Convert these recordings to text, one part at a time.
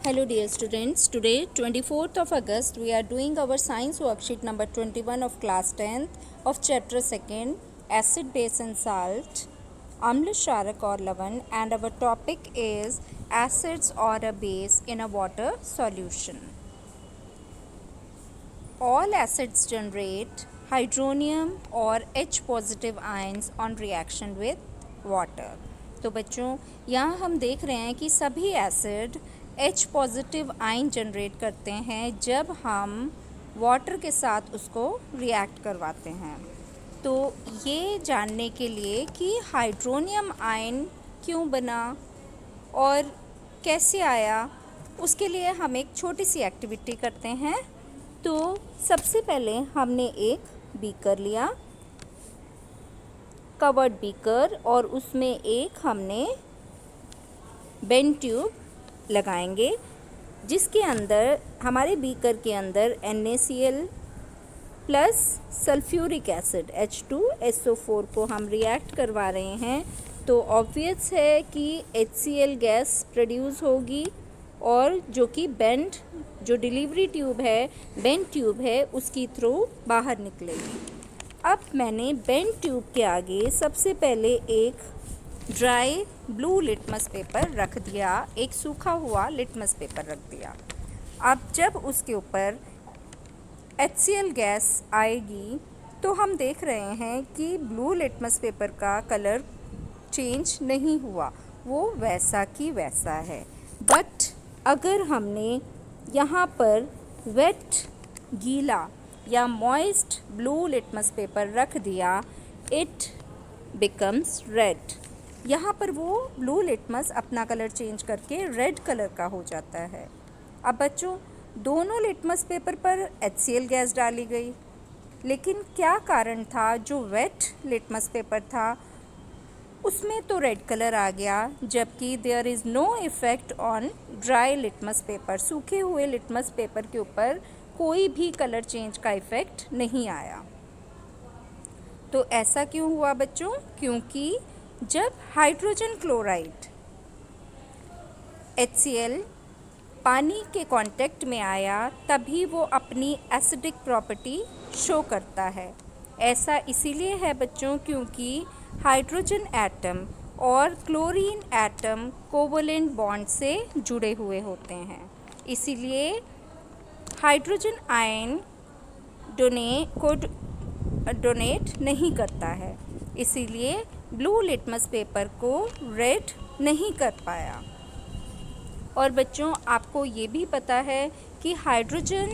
Hello dear students, today 24th of August we are doing our science worksheet number 21 of class 10th of chapter 2nd acid, base and salt, Amla, Sharak or Lavan, and our topic is acids or a base in a water solution. All acids generate hydronium और H positive ions on reaction with water. तो बच्चों यहाँ हम देख रहे हैं कि सभी acid H positive ion generate करते हैं जब हम वाटर के साथ उसको रिएक्ट करवाते हैं। तो ये जानने के लिए कि हाइड्रोनियम आयन क्यों बना और कैसे आया, उसके लिए हम एक छोटी सी एक्टिविटी करते हैं। तो सबसे पहले हमने एक बीकर लिया, कवर्ड बीकर, और उसमें एक हमने बेंड ट्यूब लगाएंगे जिसके अंदर हमारे बीकर के अंदर NaCl plus sulphuric acid H2SO4 को हम रिएक्ट करवा रहे हैं। तो ऑब्वियस है कि HCl गैस प्रोड्यूस होगी और जो कि जो डिलीवरी ट्यूब है, बेंड ट्यूब है, उसकी थ्रू बाहर निकलेगी। अब मैंने बेंड ट्यूब के आगे सबसे पहले एक ड्राई ब्लू लिटमस पेपर रख दिया, एक सूखा हुआ लिटमस पेपर रख दिया। अब जब उसके ऊपर HCl गैस आएगी तो हम देख रहे हैं कि ब्लू लिटमस पेपर का कलर चेंज नहीं हुआ, वो वैसा की वैसा है। बट अगर हमने यहाँ पर वेट गीला या मॉइस्ट ब्लू लिटमस पेपर रख दिया, इट बिकम्स रेड। यहाँ पर वो ब्लू लिटमस अपना कलर चेंज करके रेड कलर का हो जाता है। अब बच्चों दोनों लिटमस पेपर पर HCl गैस डाली गई, लेकिन क्या कारण था? जो वेट लिटमस पेपर था उसमें तो रेड कलर आ गया, जबकि there is no effect on dry litmus paper. सूखे हुए लिटमस पेपर के ऊपर कोई भी कलर चेंज का इफ़ेक्ट नहीं आया। तो ऐसा क्यों हुआ बच्चों? क्योंकि जब हाइड्रोजन क्लोराइड HCl पानी के कांटेक्ट में आया तभी वो अपनी एसिडिक प्रॉपर्टी शो करता है। ऐसा इसीलिए है बच्चों क्योंकि हाइड्रोजन एटम और क्लोरीन एटम कोवलेंट बॉन्ड से जुड़े हुए होते हैं, इसीलिए हाइड्रोजन आयन डोनेट नहीं करता है, इसीलिए ब्लू लिटमस पेपर को रेड नहीं कर पाया। और बच्चों आपको ये भी पता है कि हाइड्रोजन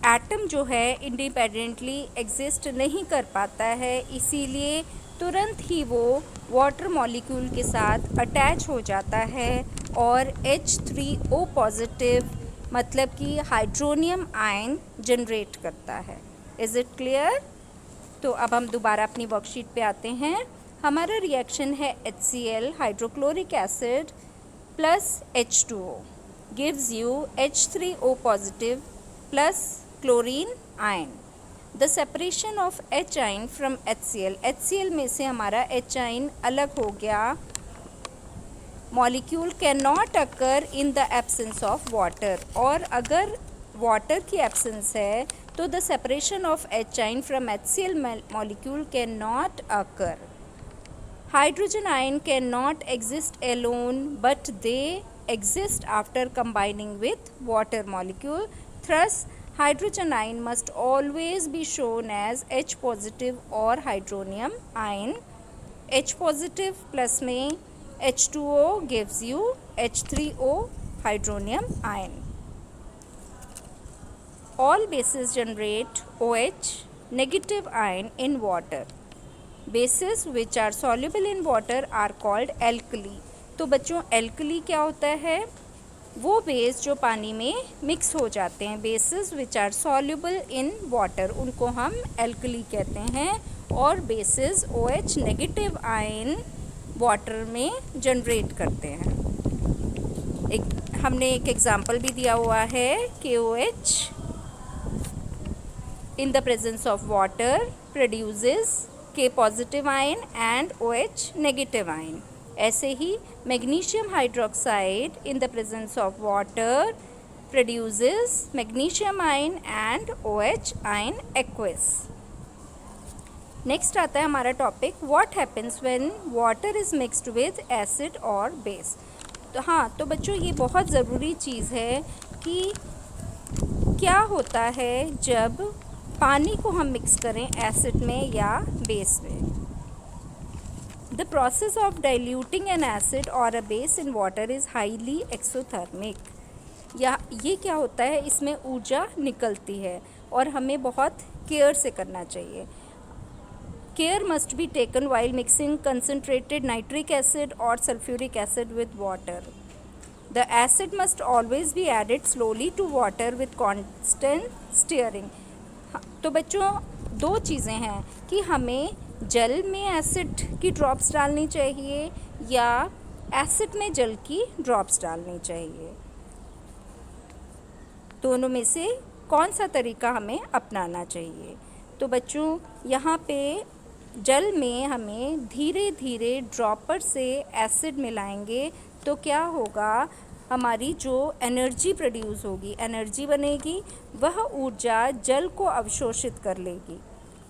एटम जो है इंडिपेंडेंटली एग्जिस्ट नहीं कर पाता है, इसीलिए तुरंत ही वो वाटर मॉलिक्यूल के साथ अटैच हो जाता है और H3O पॉजिटिव मतलब कि हाइड्रोनियम आयन जनरेट करता है। Is it clear? तो अब हम दोबारा अपनी वर्कशीट पे आते हैं। हमारा रिएक्शन है HCl hydrochloric acid plus H2O gives you H3O positive plus chlorine ion. The separation of H ion from HCl में से हमारा H आयन अलग हो गया। Molecule can not occur in the absence of water, और अगर water की absence है तो the separation of H ion from HCl molecule can not occur. Hydrogen ion can not exist alone but they exist after combining with water molecule. Thus hydrogen ion must always be shown as H positive or hydronium ion. H positive plus में H2O gives you H3O hydronium ion. All bases generate OH negative ion in water. Bases which are soluble in water are called alkali. तो बच्चों alkali क्या होता है? वो base जो पानी में मिक्स हो जाते हैं, bases which are soluble in water, उनको हम एल्कली कहते हैं। और bases OH negative ion water में जनरेट करते हैं। हमने एक एग्जांपल भी दिया हुआ है, KOH in the presence of water produces K positive ion and OH negative ion. ऐसे ही magnesium hydroxide in the presence of water produces magnesium ion and OH ion aqueous. Next आता है हमारा topic what happens when water is mixed with acid or base. तो हाँ, तो बच्चों ये बहुत ज़रूरी चीज़ है कि क्या होता है जब पानी को हम मिक्स करें एसिड में या बेस में। The process of diluting an acid or a base in water is highly exothermic. या ये क्या होता है, इसमें ऊर्जा निकलती है और हमें बहुत केयर से करना चाहिए। Care must be taken while mixing concentrated nitric acid or sulfuric acid with water. The acid must always be added slowly to water with constant stirring. तो बच्चों दो चीज़ें हैं कि हमें जल में एसिड की ड्रॉप्स डालनी चाहिए या एसिड में जल की ड्रॉप्स डालनी चाहिए। दोनों में से कौन सा तरीका हमें अपनाना चाहिए। तो बच्चों यहाँ पे जल में हमें धीरे धीरे ड्रॉपर से एसिड मिलाएंगे तो क्या होगा, हमारी जो एनर्जी प्रोड्यूस होगी, एनर्जी बनेगी, वह ऊर्जा जल को अवशोषित कर लेगी,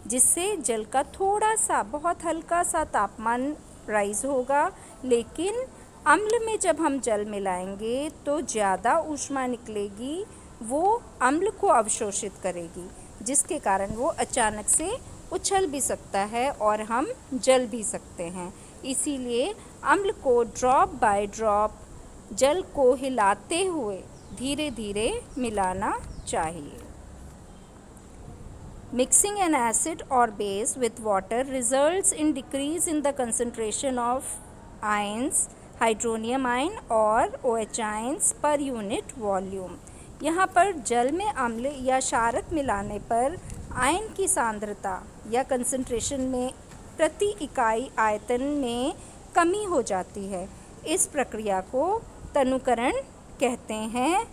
जिससे जल का थोड़ा सा बहुत हल्का सा तापमान राइज होगा। लेकिन अम्ल में जब हम जल मिलाएंगे तो ज़्यादा ऊष्मा निकलेगी, वो अम्ल को अवशोषित करेगी, जिसके कारण वो अचानक से उछल भी सकता है और हम जल भी सकते हैं। इसीलिए अम्ल को ड्रॉप बाय ड्रॉप जल को हिलाते हुए धीरे धीरे मिलाना चाहिए। Mixing N acid or base with water results in decrease in the concentration of ions, hydronium ion और OH ions per unit volume. यहाँ पर जल में अम्ल या क्षारक मिलाने पर आयन की सांद्रता या कंसंट्रेशन में प्रति इकाई आयतन में कमी हो जाती है। इस प्रक्रिया को तनुकरण कहते हैं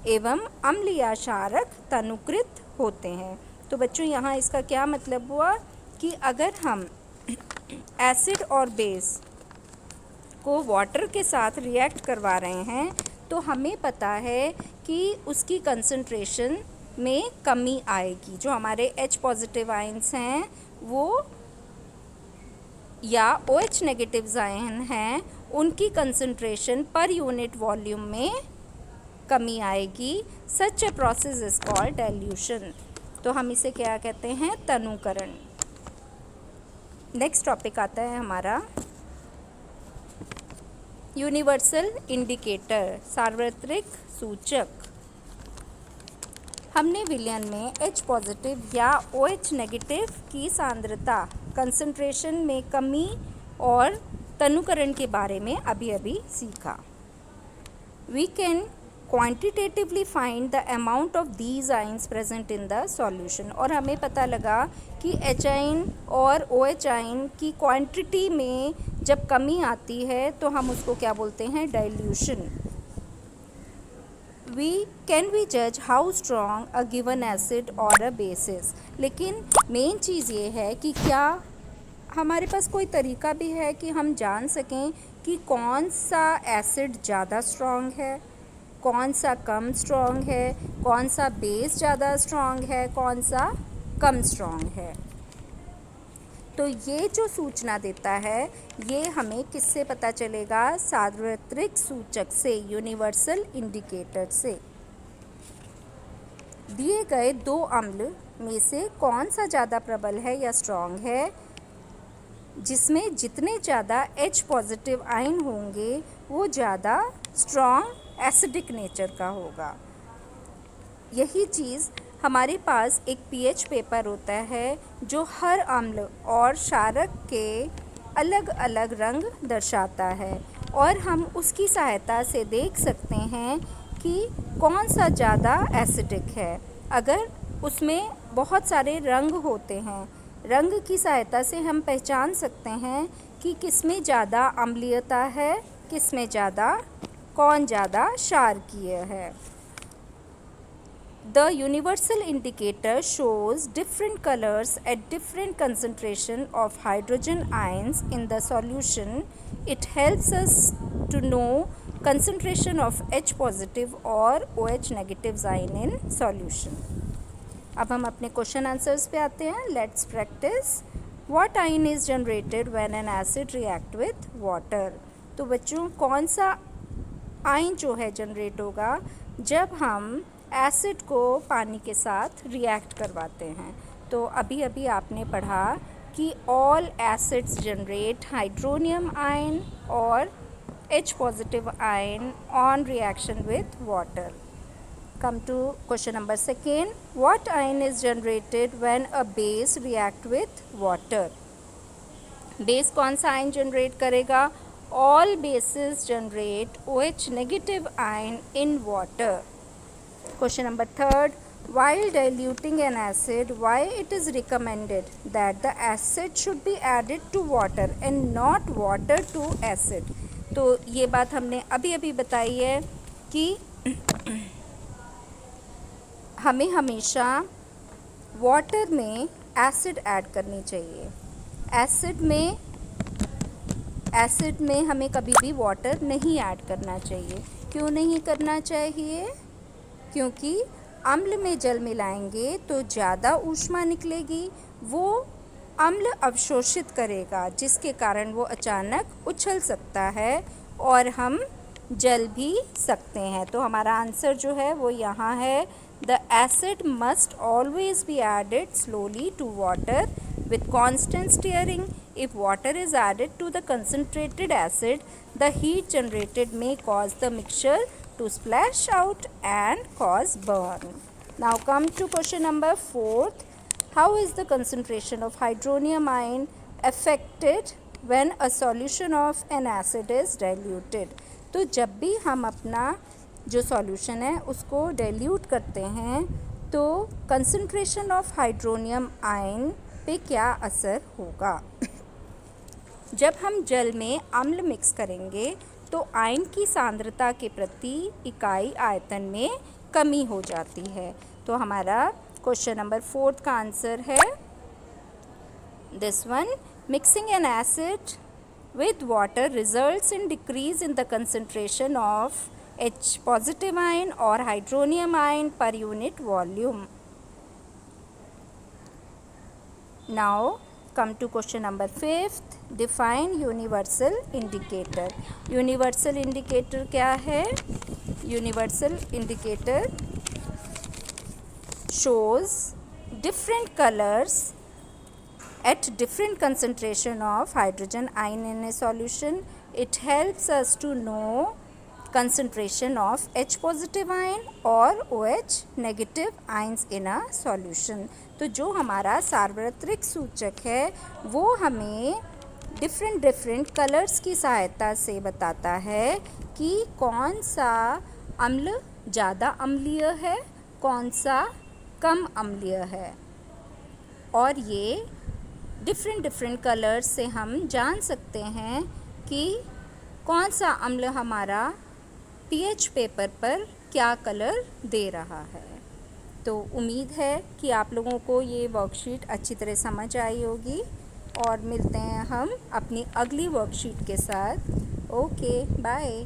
एवं अम्ल या क्षारक तनुकृत होते हैं। तो बच्चों यहाँ इसका क्या मतलब हुआ कि अगर हम एसिड और बेस को वाटर के साथ रिएक्ट करवा रहे हैं तो हमें पता है कि उसकी कंसंट्रेशन में कमी आएगी। जो हमारे H पॉजिटिव आयंस हैं वो या OH नेगेटिव आयन हैं, उनकी कंसंट्रेशन पर यूनिट वॉल्यूम में कमी आएगी। Such a process is called dilution. तो हम इसे क्या कहते हैं, तनुकरण। नेक्स्ट टॉपिक आता है हमारा यूनिवर्सल इंडिकेटर, सार्वत्रिक सूचक। हमने विलयन में H पॉजिटिव या OH नेगेटिव की सांद्रता, कंसंट्रेशन में कमी और तनुकरण के बारे में अभी सीखा। We can quantitatively find the amount of these ions present in the solution। और हमें पता लगा कि H आयन और OH आयन की क्वांटिटी में जब कमी आती है तो हम उसको क्या बोलते हैं, dilution. Can we judge how strong a given acid or a base is। लेकिन मेन चीज़ ये है कि क्या हमारे पास कोई तरीका भी है कि हम जान सकें कि कौन सा एसिड ज़्यादा स्ट्रॉन्ग है, कौन सा कम स्ट्रॉन्ग है, कौन सा बेस ज़्यादा स्ट्रॉन्ग है, कौन सा कम स्ट्रॉन्ग है। तो ये जो सूचना देता है ये हमें किससे पता चलेगा, सार्वत्रिक सूचक से, यूनिवर्सल इंडिकेटर से। दिए गए दो अम्ल में से कौन सा ज़्यादा प्रबल है या स्ट्रॉन्ग है, जिसमें जितने ज़्यादा H पॉजिटिव आयन होंगे वो ज़्यादा स्ट्रॉन्ग एसिडिक नेचर का होगा। यही चीज़ हमारे पास एक pH पेपर होता है जो हर अम्ल और क्षारक के अलग अलग रंग दर्शाता है और हम उसकी सहायता से देख सकते हैं कि कौन सा ज़्यादा एसिडिक है। अगर उसमें बहुत सारे रंग होते हैं, रंग की सहायता से हम पहचान सकते हैं कि किसमें ज़्यादा अम्लीयता है, किसमें कौन ज़्यादा क्षारकीय है। The universal indicator shows different colors at different concentration of hydrogen ions in the solution It helps us to know concentration of H positive और OH negative ion in solution. अब हम अपने क्वेश्चन आंसर्स पे आते हैं. Let's practice. What ion is generated when an acid react with water. तो बच्चों कौन सा आयन जो है जनरेट होगा जब हम एसिड को पानी के साथ रिएक्ट करवाते हैं. तो अभी अभी आपने पढ़ा कि all acids generate hydronium ion और H positive ion on reaction with water. Come to question number 2. What ion is generated when a base react with water? Base कौन सा ion generate करेगा? All bases generate OH negative ion in water. Question number 3. While diluting an acid, why it is recommended that the acid should be added to water and not water to acid? तो ये बात हमने अभी अभी बताई है कि हमें हमेशा वाटर में एसिड ऐड करनी चाहिए. एसिड में हमें कभी भी वाटर नहीं ऐड करना चाहिए. क्यों नहीं करना चाहिए? क्योंकि अम्ल में जल मिलाएंगे तो ज़्यादा ऊष्मा निकलेगी, वो अम्ल अवशोषित करेगा जिसके कारण वो अचानक उछल सकता है और हम जल भी सकते हैं. तो हमारा आंसर जो है वो यहाँ है. The acid must always be added slowly to water with constant stirring. If water is added to the concentrated acid, the heat generated may cause the mixture to splash out and cause burn. Now come to question number 4. How is the concentration of hydronium ion affected when a solution of an acid is diluted? तो जब भी हम अपना जो solution है उसको dilute करते हैं तो कंसंट्रेशन ऑफ हाइड्रोनियम आयन पे क्या असर होगा. जब हम जल में अम्ल मिक्स करेंगे तो आयन की सांद्रता के प्रति इकाई आयतन में कमी हो जाती है. तो हमारा क्वेश्चन नंबर 4 का आंसर है this one. Mixing N acid with water results in decrease in the concentration of H positive ion or hydronium ion per unit volume. Now come to question number 5. Define universal indicator. Universal indicator क्या है? Universal indicator shows different colors at different concentration of hydrogen ion in a solution. It helps us to know concentration of H positive ion और OH negative ions in a solution. तो जो हमारा सार्वत्रिक सूचक है वो हमें डिफरेंट कलर्स की सहायता से बताता है कि कौन सा अम्ल ज़्यादा अम्लीय है, कौन सा कम अम्लीय है. और ये डिफरेंट कलर्स से हम जान सकते हैं कि कौन सा अम्ल हमारा पीएच पेपर पर क्या कलर दे रहा है. तो उम्मीद है कि आप लोगों को ये वर्कशीट अच्छी तरह समझ आई होगी और मिलते हैं हम अपनी अगली वर्कशीट के साथ. Okay bye.